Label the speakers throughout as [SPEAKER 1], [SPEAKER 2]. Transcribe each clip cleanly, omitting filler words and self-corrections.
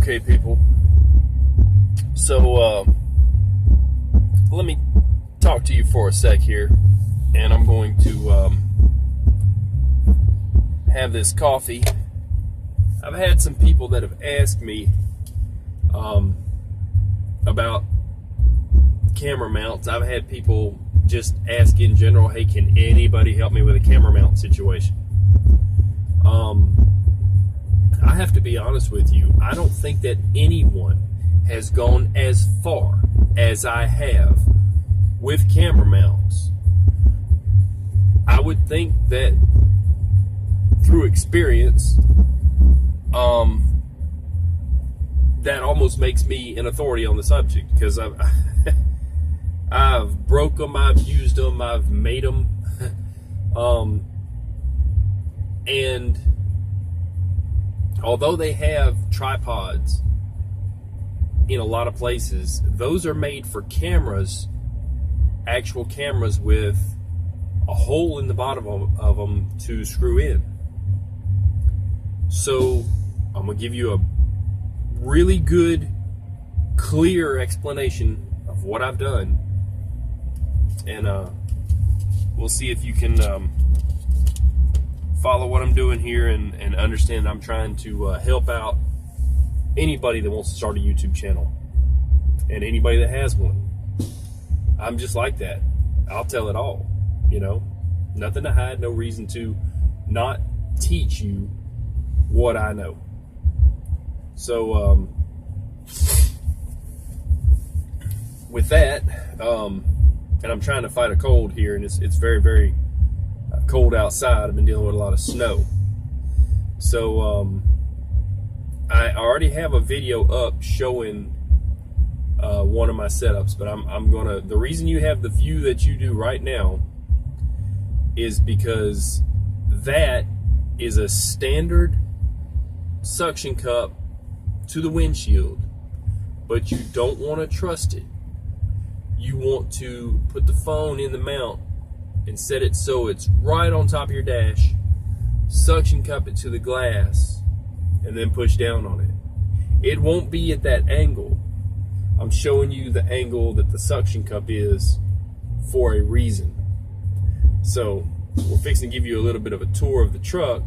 [SPEAKER 1] Okay, people. So, let me talk to you for a sec here, and I'm going to have this coffee. I've had some people that have asked me about camera mounts. I've had people just ask in general, hey, can anybody help me with a camera mount situation? I have to be honest with you. I don't think that anyone has gone as far as I have with camera mounts. I would think that through experience, that almost makes me an authority on the subject, because I've broke them, I've used them, I've made them, and although they have tripods in a lot of places, those are made for cameras, actual cameras with a hole in the bottom of them to screw in. So I'm going to give you a really good, clear explanation of what I've done, and we'll see if you can follow what I'm doing here and understand I'm trying to help out anybody that wants to start a YouTube channel and anybody that has one. I'm just like that. I'll tell it all, nothing to hide, no reason to not teach you what I know. So with that, and I'm trying to fight a cold here, and it's very, very cold outside. I've been dealing with a lot of snow. So I already have a video up showing one of my setups, but I'm gonna, the reason you have the view that you do right now is because that is a standard suction cup to the windshield, but you don't want to trust it. You want to put the phone in the mount and set it so it's right on top of your dash, suction cup it to the glass, and then push down on it. It won't be at that angle. I'm showing you the angle that the suction cup is for a reason. So we're fixing to give you a little bit of a tour of the truck,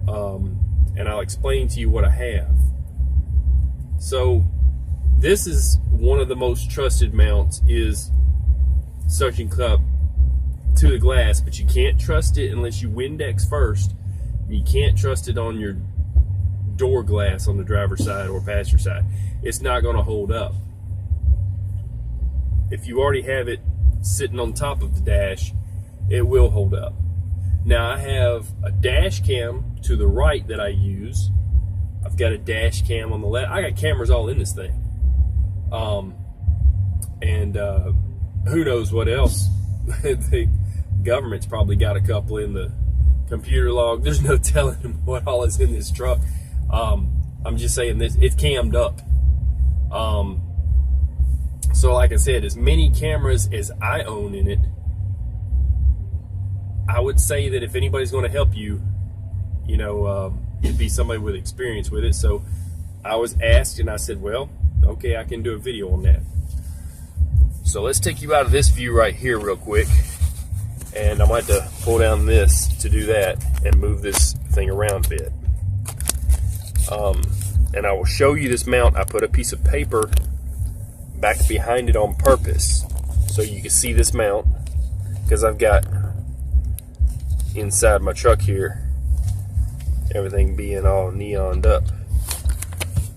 [SPEAKER 1] and I'll explain to you what I have. So this is one of the most trusted mounts, is suction cup to the glass, but you can't trust it unless you Windex first. You can't trust it on your door glass on the driver's side or passenger side. It's not going to hold up. If you already have it sitting on top of the dash, it will hold up. Now I have a dash cam to the right that I use. I've got a dash cam on the left. I got cameras all in this thing. And who knows what else. The government's probably got a couple in the computer log. There's no telling them what all is in this truck. I'm just saying this, it's cammed up. So like I said, as many cameras as I own in it, I would say that if anybody's going to help you, it'd be somebody with experience with it. So I was asked, and I said, well, okay, I can do a video on that. So let's take you out of this view right here real quick, and I might have to pull down this to do that and move this thing around a bit. And I will show you this mount. I put a piece of paper back behind it on purpose so you can see this mount, because I've got inside my truck here everything being all neoned up.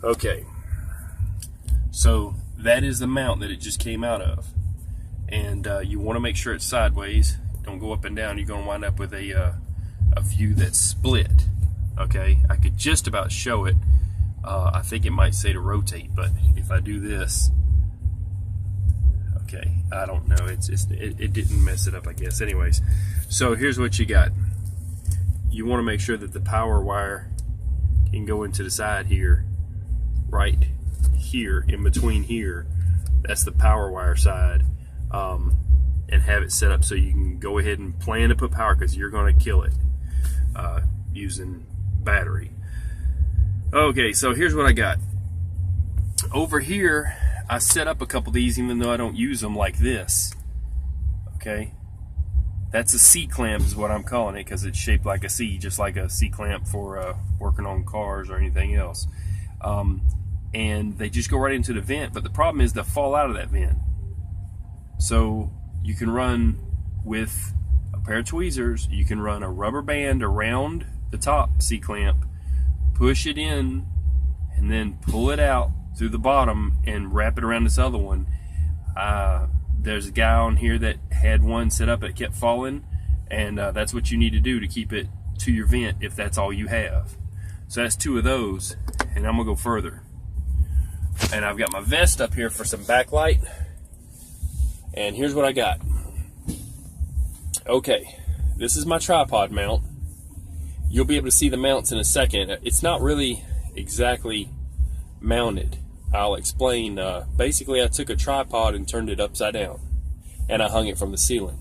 [SPEAKER 1] Okay, so that is the mount that it just came out of, and you want to make sure it's sideways. Don't go up and down. You're going to wind up with a view that's split. Okay, I could just about show it. I think it might say to rotate, but if I do this, okay, I don't know. It didn't mess it up, I guess. Anyways, so here's what you got. You want to make sure that the power wire can go into the side here, right here, in between here. That's the power wire side, and have it set up so you can go ahead and plan to put power, because you're going to kill it using battery. Okay, so here's what I got. Over here, I set up a couple of these even though I don't use them, like this. Okay, that's a C-clamp is what I'm calling it, because it's shaped like a C, just like a C-clamp for working on cars or anything else. And they just go right into the vent, but the problem is they'll fall out of that vent. So you can run with a pair of tweezers, you can run a rubber band around the top C-clamp, push it in, and then pull it out through the bottom and wrap it around this other one. There's a guy on here that had one set up that kept falling, and that's what you need to do to keep it to your vent if that's all you have. So that's 2 of those, and I'm gonna go further. And I've got my vest up here for some backlight, and here's what I got. Okay, this is my tripod mount. You'll be able to see the mounts in a second. It's not really exactly mounted. I'll explain. Basically, I took a tripod and turned it upside down, and I hung it from the ceiling.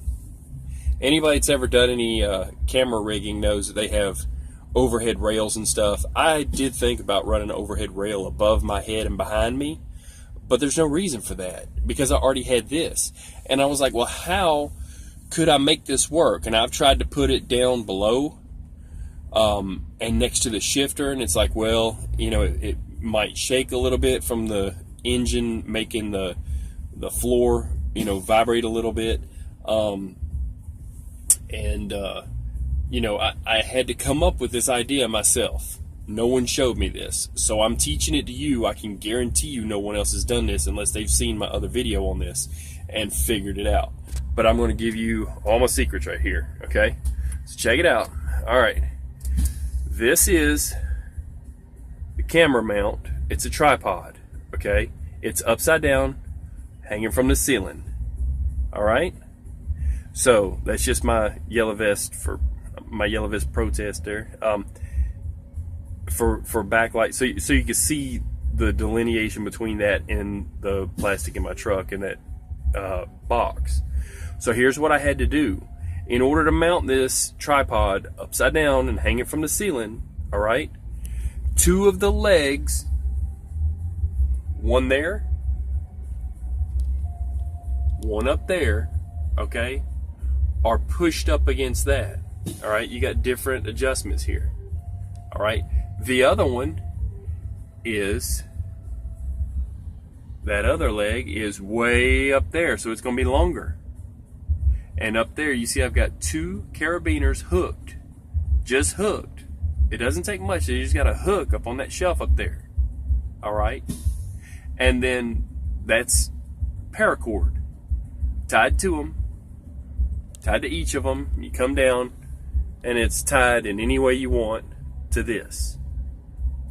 [SPEAKER 1] Anybody that's ever done any camera rigging knows that they have overhead rails and stuff. I did think about running an overhead rail above my head and behind me, but there's no reason for that because I already had this. And I was like, well, how could I make this work? And I've tried to put it down below and next to the shifter, and it's like, well, you know, it might shake a little bit from the engine making the floor, you know, vibrate a little bit. You know, I had to come up with this idea myself. No one showed me this, so I'm teaching it to you. I can guarantee you no one else has done this unless they've seen my other video on this and figured it out. But I'm going to give you all my secrets right here, okay? So check it out. All right. This is the camera mount. It's a tripod, okay? It's upside down, hanging from the ceiling, all right? So that's just my yellow vest for my yellow vest protest there, for backlight, so you can see the delineation between that and the plastic in my truck and that box. So here's what I had to do in order to mount this tripod upside down and hang it from the ceiling. All right, 2 of the legs, one there, one up there, okay, are pushed up against that. All right, you got different adjustments here. All right, the other one is, that other leg is way up there, so it's going to be longer. And up there, you see I've got 2 carabiners hooked, just hooked. It doesn't take much. You just got a hook up on that shelf up there. All right, and then that's paracord tied to them, tied to each of them. You come down, and it's tied in any way you want to this.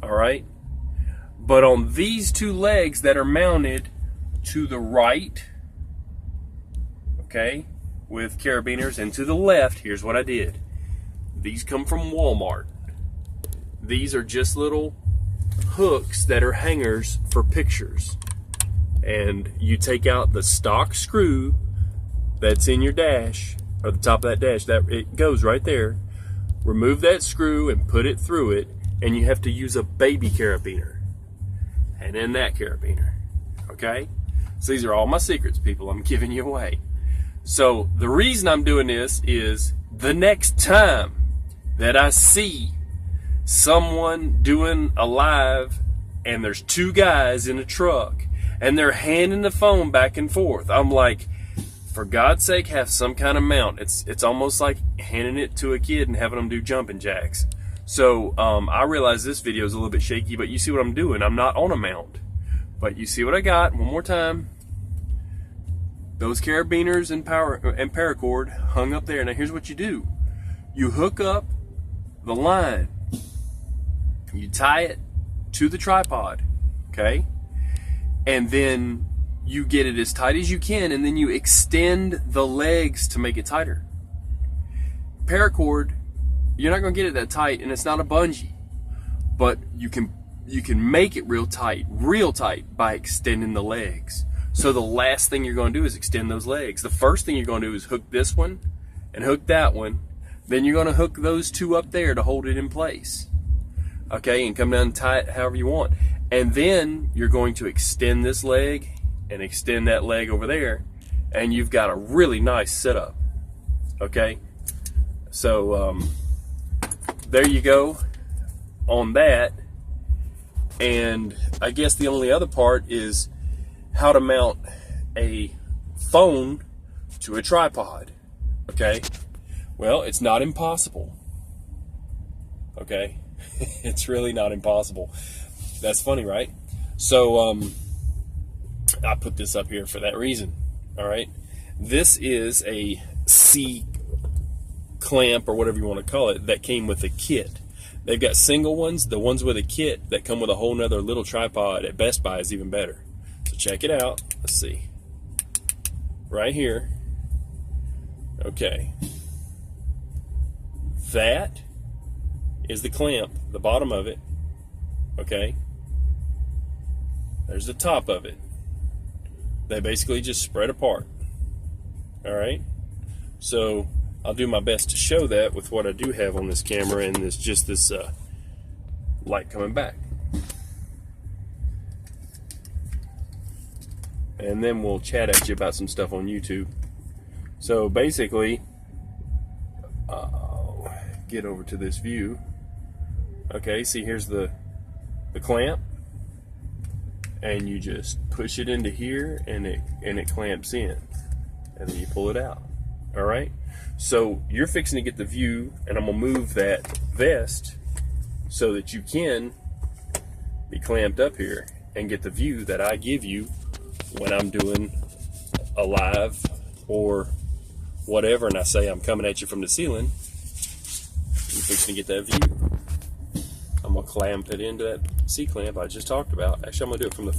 [SPEAKER 1] All right, but on these 2 legs that are mounted to the right, okay, with carabiners, and to the left, here's what I did. These come from Walmart. These are just little hooks that are hangers for pictures. And you take out the stock screw that's in your dash, or the top of that dash, that it goes right there. Remove that screw and put it through it, and you have to use a baby carabiner. And then that carabiner. Okay? So these are all my secrets, people. I'm giving you away. So the reason I'm doing this is the next time that I see someone doing a live and there's 2 guys in a truck and they're handing the phone back and forth, I'm like, for God's sake, have some kind of mount. It's almost like handing it to a kid and having them do jumping jacks. So I realize this video is a little bit shaky, but you see what I'm doing. I'm not on a mount, but you see what I got. One more time. Those carabiners and paracord hung up there. Now here's what you do. You hook up the line. You tie it to the tripod, okay? And then you get it as tight as you can, and then you extend the legs to make it tighter. Paracord, you're not gonna get it that tight, and it's not a bungee, but you can make it real tight by extending the legs. So the last thing you're gonna do is extend those legs. The first thing you're gonna do is hook this one and hook that one. Then you're gonna hook those 2 up there to hold it in place. okay, and come down and tie it however you want. And then you're going to extend this leg and extend that leg over there, and you've got a really nice setup, okay? So there you go on that. And I guess the only other part is how to mount a phone to a tripod, okay? Well, it's not impossible, okay? It's really not impossible. That's funny, right? So I put this up here for that reason, all right? This is a C clamp, or whatever you want to call it, that came with a kit. They've got single ones. The ones with a kit that come with a whole nother little tripod at Best Buy is even better. So check it out. Let's see. Right here. Okay. That is the clamp, the bottom of it. Okay. There's the top of it. They basically just spread apart. All right. So I'll do my best to show that with what I do have on this camera, and this light coming back. And then we'll chat at you about some stuff on YouTube. So basically, I'll get over to this view. Okay, see, here's the clamp, and you just push it into here, and it clamps in, and then you pull it out. All right. So you're fixing to get the view, and I'm gonna move that vest so that you can be clamped up here and get the view that I give you when I'm doing a live or whatever, and I say I'm coming at you from the ceiling. You're fixing to get that view. I'm gonna clamp it into that C-clamp I just talked about. Actually, I'm gonna do it from the